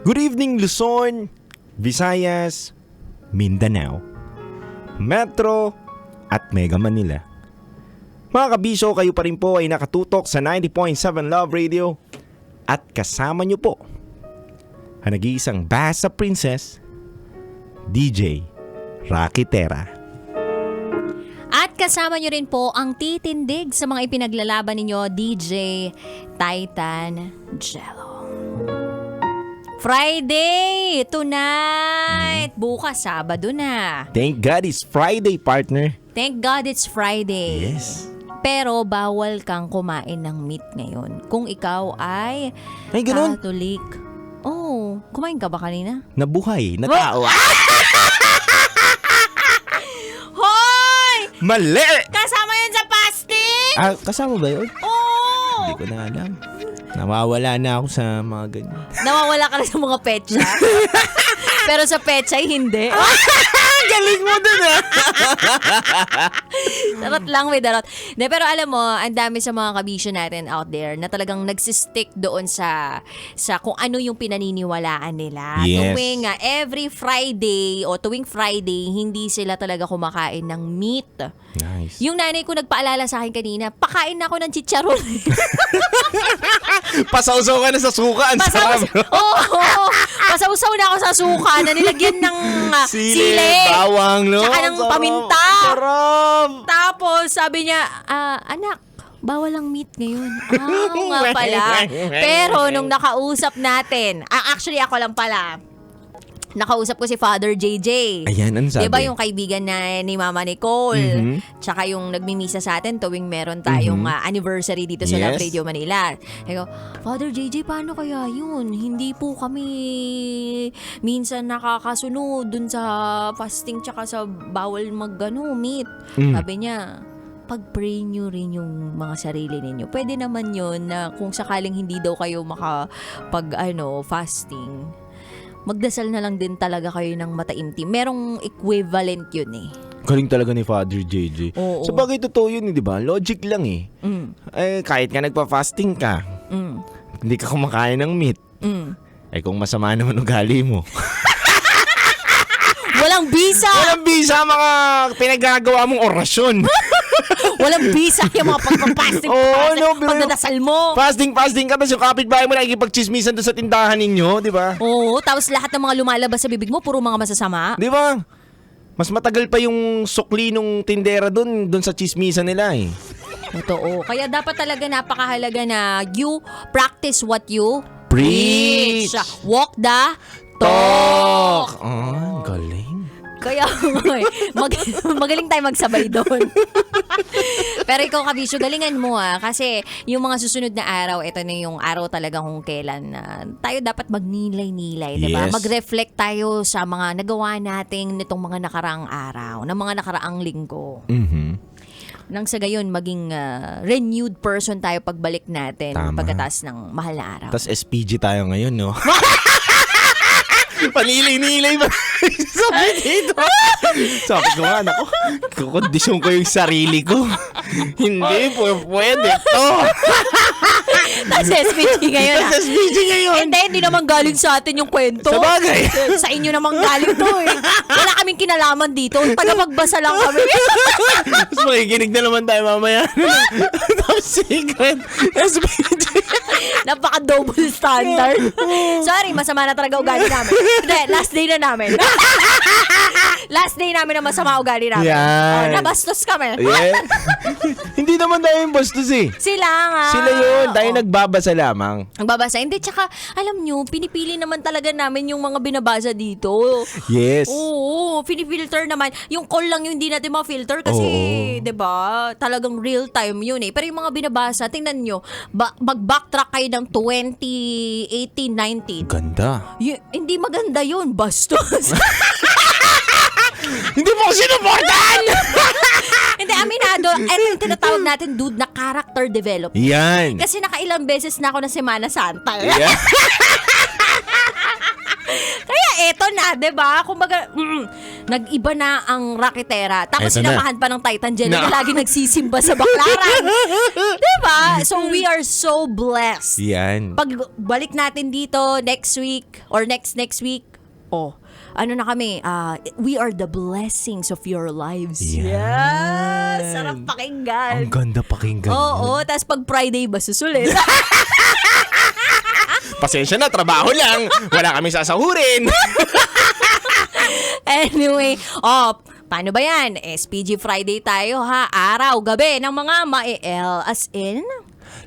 Good evening Luzon, Visayas, Mindanao, Metro at Mega Manila. Mga kabisyo, kayo pa rin po ay nakatutok sa 90.7 Love Radio at kasama nyo po ang nag-iisang Basta Princess, DJ Rocky Terra. At kasama nyo rin po ang titindig sa mga ipinaglalaban ninyo, DJ Titan Jello. Friday! Tonight! Bukas, Sabado na. Thank God it's Friday, partner. Thank God it's Friday. Yes. Pero bawal kang kumain ng meat ngayon. Kung ikaw ay Ganun. Catholic. Oh, kumain ka ba kanina? Nabuhay, na tao. Hoy! Mali! Kasama yun sa fasting! Kasama ba yun? Oo! Hindi ko na alam. Nawawala na ako sa mga ganyan. Nawawala ka na sa mga petsa. Pero sa petsa, hindi. Galing mo dun Darot lang, may darot. De, pero alam mo, ang dami sa mga kabisyo natin out there na talagang nagsistick doon sa kung ano yung pinaniniwalaan nila. Yes. Tuwing every Friday o tuwing Friday, hindi sila talaga kumakain ng meat. Nice. Yung nanay ko nagpaalala sa akin kanina, pakain na ako ng chicharon. Pasawsaw ka na sa suka. Ang sarap. Oo. Pasawsaw na ako sa suka na nilagyan ng sili. Bawang, no? Tsaka ng paminta. Sarap. Tapos sabi niya, anak, bawal ang meat ngayon. Oo nga pala. Pero nung nakausap natin, actually ako lang pala, nakausap ko si Father JJ. Ayan, ano sabi? Diba yung kaibigan na ni Mama Nicole? Tsaka yung nagmimisa sa atin tuwing meron tayong anniversary dito sa Love Yes. Radio Manila. Sabi ko, Father JJ, paano kaya yun? Hindi po kami minsan nakakasunod dun sa fasting tsaka sa bawal meat. Sabi niya, pag-pray nyo rin yung mga sarili ninyo. Pwede naman yun na kung sakaling hindi daw kayo fasting, magdasal na lang din talaga kayo ng mataimtim. Merong equivalent yun eh. Galing talaga ni Father JJ. Oo. Sa bagay totoo yun, di ba? Logic lang eh. Kahit nga nagpa-fasting ka, hindi ka kumakain ng meat. Kung masama naman ugali mo. Walang bisa! Walang bisa mga pinagagawa mong orasyon. Walang bisa yung mga pagpapasting pagdadasal mo. Fasting ka, tapos yung kapitbahay mo nakikipagchismisan doon sa tindahan ninyo, di ba? Oo, tapos lahat ng mga lumalabas sa bibig mo, puro mga masasama. Di ba? Mas matagal pa yung sukli nung tindera doon sa chismisan nila eh. Totoo. Kaya dapat talaga napakahalaga na you practice what you Preach! Walk the Talk! talk! Galing. Kaya magaling tayo magsabay doon. Pero ikaw, kabisyo, galingan mo kasi yung mga susunod na araw, ito na yung araw talaga kung kailan tayo dapat magnilay-nilay, diba? Yes. Mag-reflect tayo sa mga nagawa nating nitong mga nakaraang araw, ng mga nakaraang linggo. Nang sa gayon, maging renewed person tayo pagbalik natin. Tama. Pagkatapos ng mahal na araw. Tapos SPG tayo ngayon, no? Panilay-nilay ba? Sabi dito. Sabi ko nga, naku, kukondisyon ko yung sarili ko. Hindi, pwede to. Tapos SPG ngayon. Tapos SPG ngayon. Hindi naman galing sa atin yung kwento. Sa bagay. Sa inyo naman galing to eh. Wala kaming kinalaman dito. Tagapagbasa lang kami. Tapos makikinig na naman tayo mamaya. Top secret. SPG. Napaka-double standard. Sorry, masama na talaga ugali namin. Hindi, last day na namin. Last day namin na masama ugali namin. Yan. Nabastos kami. Yeah. Hindi naman tayo yung bastos eh. Sila nga. Sila yun. Tayo nagbabasa lamang. Nagbabasa. Hindi, tsaka, alam nyo, pinipili naman talaga namin yung mga binabasa dito. Yes. Oo, pinifilter naman. Yung call lang yung hindi natin ma-filter kasi, Oo. 'di ba? Talagang real time yun eh. Pero yung mga binabasa, tingnan nyo, mag-backtrack kayo ng 2018, 19. Ganda. Hindi maganda yun, bastos. Hindi mo ko sinuportahan! Hindi, aminado. Ito yung tinatawag natin, dude, na character development. Yan. Kasi nakailang beses na ako na Semana Santa. Yeah. Kaya eto na, 'di ba? Kumbaga, nag-iba na ang Rocketera. Tapos Eto na. sinamahan pa ng Titan Jelly na lagi nagsisimba sa baklaran. Diba? So we are so blessed. Yan. Pag balik natin dito next week or next week, ano na kami, we are the blessings of your lives. Yan. Yes! Sarap pakinggan. Ang ganda pakinggan. Oo, tapos pag Friday ba susulit? Pasensya na, trabaho lang. Wala kami sasahurin. Anyway, paano ba yan? SPG Friday tayo ha, araw, gabi ng mga ma-el as in...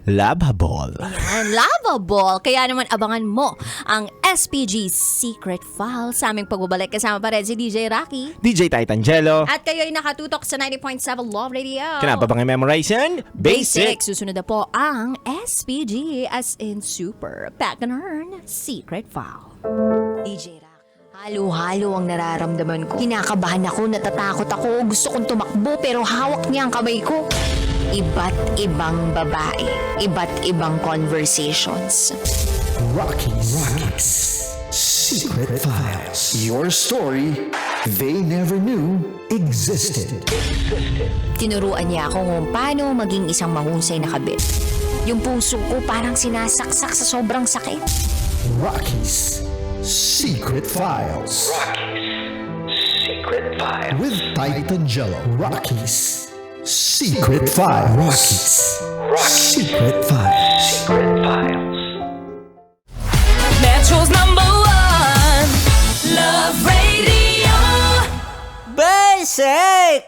Lovable. Yan, lovable. Kaya naman abangan mo ang SPG Secret File sa aming pagbabalik. Kasama pa rin si DJ Rocky. DJ Titangelo. At kayo ay nakatutok sa 90.7 Love Radio. Kailangan pa bang i-memorize yan? Basic. Susunod na po ang SPG as in Super Pattern Secret File. DJ Rocky. Halo-halo ang nararamdaman ko. Kinakabahan ako, natatakot ako, gusto kong tumakbo pero hawak niya ang kamay ko. Iba't ibang babae, iba't ibang conversations. Rocky's Secret Files. Your story they never knew existed. Tinuruan niya ako kung paano maging isang mahusay na kabit. Yung puso ko parang sinasaksak sa sobrang sakit. Rocky's Secret Files. Secret Files. With Titangelo. Rocky's Secret Files. Secret Files. Secret Files. Metro's #1 Love Radio. Basic!